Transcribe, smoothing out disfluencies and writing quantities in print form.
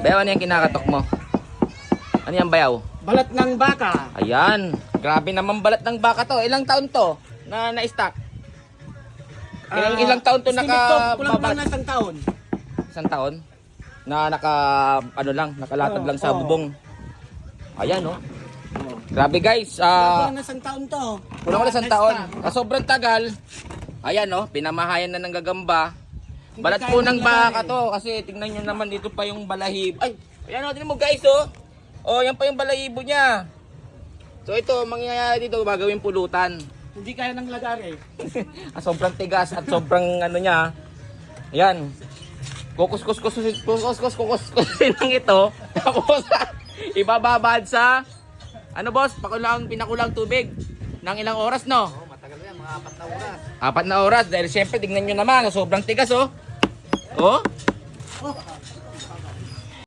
Bayaw, ano yung kinakatok mo? Ano yung bayaw? Balat ng baka. Ayan. Grabe naman balat ng baka to. Ilang taon to na-stock? Ilang taon to Kulang na isang taon. Isang taon? Na nakalatag lang sa bubong. Ayan, oh. Grabe guys. Kulang na isang taon to. Kulang na isang taon. Sobrang tagal. Ayan, oh. Pinamahayan na ng gagamba. Balat po ng baka to. Kasi tingnan nyo naman dito pa yung balahibo. Ay, ayan, oh. Tingnan mo guys, oh. Oh, yan pa yung balahibo niya. So ito, mangyayari dito, gagawin pulutan. Hindi kaya ng lagari. Sobrang tigas at sobrang ano niya. Ayan. Kukus-kusin lang ito. Tapos, ibababad sa, ano boss, pinakulang tubig. Nang ilang oras, no? Oh, matagal yan, mga 4 na oras. 4 na oras. Dahil siyempre, tignan nyo naman, sobrang tigas, oh. Oh? Oh,